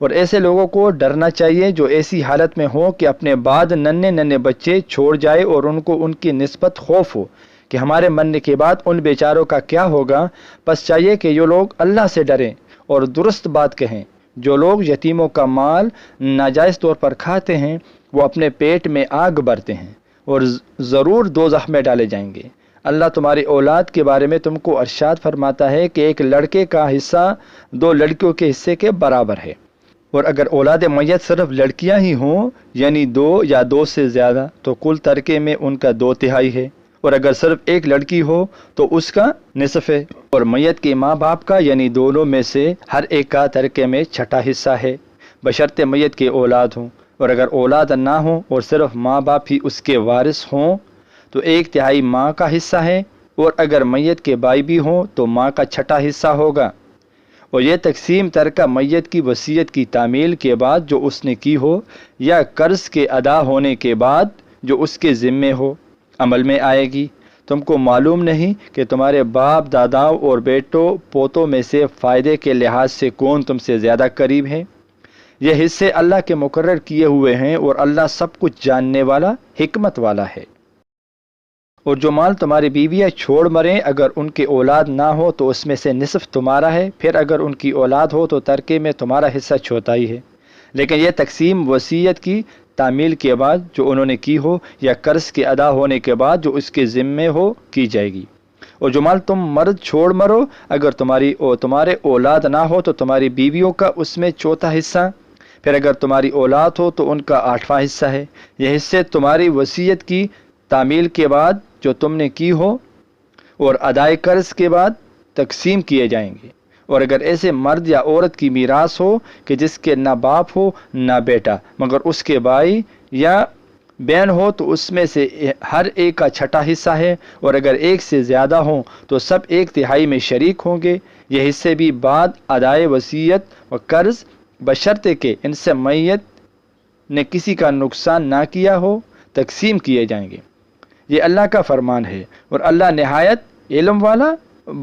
اور ایسے لوگوں کو ڈرنا چاہیے جو ایسی حالت میں ہوں کہ اپنے بعد ننھے ننھے بچے چھوڑ جائے اور ان کو ان کی نسبت خوف ہو کہ ہمارے مرنے کے بعد ان بیچاروں کا کیا ہوگا۔ بس چاہیے کہ یہ لوگ اللہ سے ڈریں اور درست بات کہیں۔ جو لوگ یتیموں کا مال ناجائز طور پر کھاتے ہیں وہ اپنے پیٹ میں آگ بھرتے ہیں اور ضرور دوزخ میں ڈالے جائیں گے۔ اللہ تمہاری اولاد کے بارے میں تم کو ارشاد فرماتا ہے کہ ایک لڑکے کا حصہ 2 لڑکیوں کے حصے کے برابر ہے، اور اگر اولاد میت صرف لڑکیاں ہی ہوں یعنی 2 یا 2 سے زیادہ تو کل ترکے میں ان کا 2/3 ہے، اور اگر صرف ایک لڑکی ہو تو اس کا نصف ہے، اور میت کے ماں باپ کا یعنی دونوں میں سے ہر ایک کا ترکے میں 1/6 حصہ ہے، بشرطے میت کے اولاد ہوں۔ اور اگر اولاد نہ ہوں اور صرف ماں باپ ہی اس کے وارث ہوں تو 1/3 ماں کا حصہ ہے، اور اگر میت کے بھائی بھی ہوں تو ماں کا 1/6 حصہ ہوگا۔ اور یہ تقسیم ترکہ میت کی وصیت کی تعمیل کے بعد جو اس نے کی ہو یا قرض کے ادا ہونے کے بعد جو اس کے ذمے ہو عمل میں آئے گی۔ تم کو معلوم نہیں کہ تمہارے باپ داداؤں اور بیٹوں پوتوں میں سے فائدے کے لحاظ سے کون تم سے زیادہ قریب ہے؟ یہ حصے اللہ کے مقرر کیے ہوئے ہیں اور اللہ سب کچھ جاننے والا حکمت والا ہے۔ اور جو مال تمہاری بیویاں چھوڑ مریں اگر ان کی اولاد نہ ہو تو اس میں سے نصف تمہارا ہے، پھر اگر ان کی اولاد ہو تو ترکے میں تمہارا حصہ 1/4 ہے، لیکن یہ تقسیم وصیت کی تعمیل کے بعد جو انہوں نے کی ہو یا قرض کے ادا ہونے کے بعد جو اس کے ذمے ہو کی جائے گی۔ اور جو مال تم مرد چھوڑ مرو اگر تمہارے اولاد نہ ہو تو تمہاری بیویوں کا اس میں 1/4 حصہ، پھر اگر تمہاری اولاد ہو تو ان کا 8واں حصہ ہے۔ یہ حصے تمہاری وصیت کی تعمیل کے بعد جو تم نے کی ہو اور ادائے قرض کے بعد تقسیم کیے جائیں گے۔ اور اگر ایسے مرد یا عورت کی میراث ہو کہ جس کے نہ باپ ہو نہ بیٹا مگر اس کے بھائی یا بہن ہو تو اس میں سے ہر ایک کا 1/6 حصہ ہے، اور اگر ایک سے زیادہ ہوں تو سب 1/3 میں شریک ہوں گے۔ یہ حصے بھی بعد ادائے وصیت و قرض بشرطے کہ ان سے میت نے کسی کا نقصان نہ کیا ہو تقسیم کیے جائیں گے۔ یہ اللہ کا فرمان ہے اور اللہ نہایت علم والا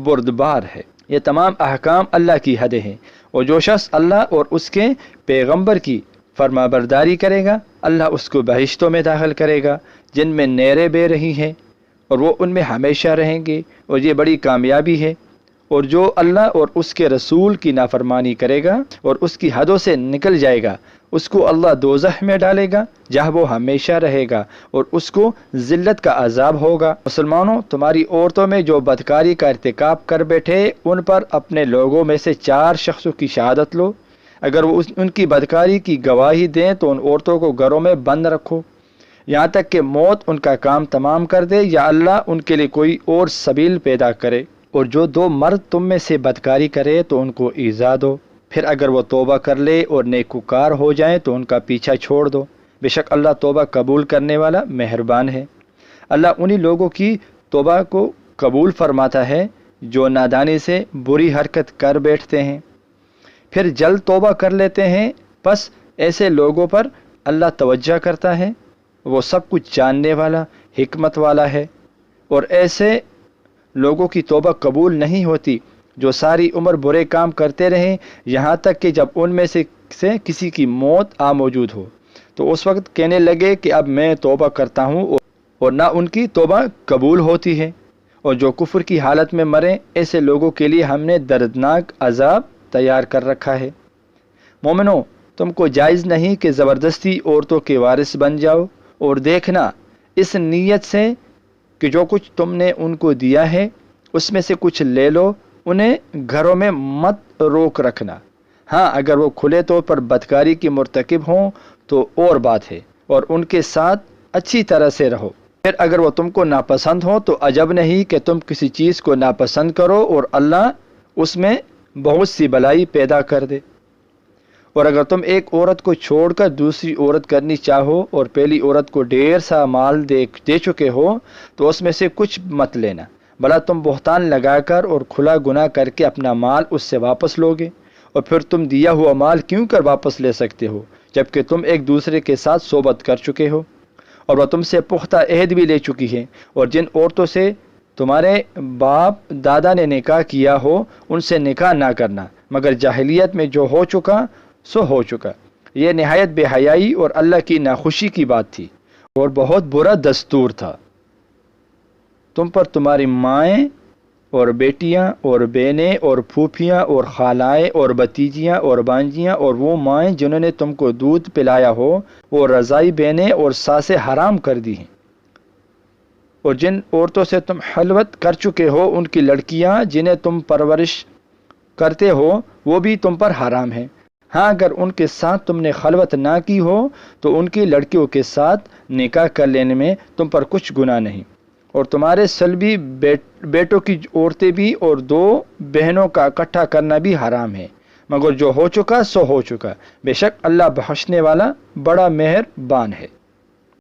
بردبار ہے۔ یہ تمام احکام اللہ کی حدیں ہیں، اور جو شخص اللہ اور اس کے پیغمبر کی فرما برداری کرے گا اللہ اس کو بہشتوں میں داخل کرے گا جن میں نہریں بہہ رہی ہیں، اور وہ ان میں ہمیشہ رہیں گے، اور یہ بڑی کامیابی ہے۔ اور جو اللہ اور اس کے رسول کی نافرمانی کرے گا اور اس کی حدوں سے نکل جائے گا اس کو اللہ دوزخ میں ڈالے گا جہاں وہ ہمیشہ رہے گا، اور اس کو ذلت کا عذاب ہوگا۔ مسلمانوں، تمہاری عورتوں میں جو بدکاری کا ارتکاب کر بیٹھے ان پر اپنے لوگوں میں سے 4 شخصوں کی شہادت لو۔ اگر وہ ان کی بدکاری کی گواہی دیں تو ان عورتوں کو گھروں میں بند رکھو یہاں تک کہ موت ان کا کام تمام کر دے یا اللہ ان کے لیے کوئی اور سبیل پیدا کرے۔ اور جو 2 مرد تم میں سے بدکاری کرے تو ان کو ایذا دو، پھر اگر وہ توبہ کر لے اور نیکوکار ہو جائیں تو ان کا پیچھا چھوڑ دو، بے شک اللہ توبہ قبول کرنے والا مہربان ہے۔ اللہ انہی لوگوں کی توبہ کو قبول فرماتا ہے جو نادانی سے بری حرکت کر بیٹھتے ہیں پھر جلد توبہ کر لیتے ہیں، پس ایسے لوگوں پر اللہ توجہ کرتا ہے، وہ سب کچھ جاننے والا حکمت والا ہے۔ اور ایسے لوگوں کی توبہ قبول نہیں ہوتی جو ساری عمر برے کام کرتے رہیں یہاں تک کہ جب ان میں سے کسی کی موت آ موجود ہو تو اس وقت کہنے لگے کہ اب میں توبہ کرتا ہوں، اور نہ ان کی توبہ قبول ہوتی ہے۔ اور جو کفر کی حالت میں مریں ایسے لوگوں کے لیے ہم نے دردناک عذاب تیار کر رکھا ہے۔ مومنو، تم کو جائز نہیں کہ زبردستی عورتوں کے وارث بن جاؤ، اور دیکھنا اس نیت سے کہ جو کچھ تم نے ان کو دیا ہے اس میں سے کچھ لے لو، انہیں گھروں میں مت روک رکھنا۔ ہاں، اگر وہ کھلے طور پر بدکاری کی مرتکب ہوں تو اور بات ہے، اور ان کے ساتھ اچھی طرح سے رہو۔ پھر اگر وہ تم کو ناپسند ہو تو عجب نہیں کہ تم کسی چیز کو ناپسند کرو اور اللہ اس میں بہت سی بلائی پیدا کر دے۔ اور اگر تم ایک عورت کو چھوڑ کر دوسری عورت کرنی چاہو اور پہلی عورت کو ڈھیر سا مال دے چکے ہو تو اس میں سے کچھ مت لینا، بھلا تم بہتان لگا کر اور کھلا گناہ کر کے اپنا مال اس سے واپس لوگے، اور پھر تم دیا ہوا مال کیوں کر واپس لے سکتے ہو جبکہ تم ایک دوسرے کے ساتھ صحبت کر چکے ہو، اور وہ تم سے پختہ عہد بھی لے چکی ہے۔ اور جن عورتوں سے تمہارے باپ دادا نے نکاح کیا ہو ان سے نکاح نہ کرنا مگر جاہلیت میں جو ہو چکا سو ہو چکا۔ یہ نہایت بے حیائی اور اللہ کی ناخوشی کی بات تھی اور بہت برا دستور تھا۔ تم پر تمہاری مائیں اور بیٹیاں اور بہنیں اور پھوپھیاں اور خالائیں اور بھتیجیاں اور بانجیاں اور وہ مائیں جنہوں نے تم کو دودھ پلایا ہو، وہ رضائی بہنیں اور ساسیں حرام کر دی ہیں، اور جن عورتوں سے تم خلوت کر چکے ہو ان کی لڑکیاں جنہیں تم پرورش کرتے ہو وہ بھی تم پر حرام ہیں۔ ہاں اگر ان کے ساتھ تم نے خلوت نہ کی ہو تو ان کی لڑکیوں کے ساتھ نکاح کر لینے میں تم پر کچھ گناہ نہیں، اور تمہارے سلبی بیٹوں کی عورتیں بھی اور 2 بہنوں کا اکٹھا کرنا بھی حرام ہے، مگر جو ہو چکا سو ہو چکا، بے شک اللہ بخشنے والا بڑا مہربان ہے۔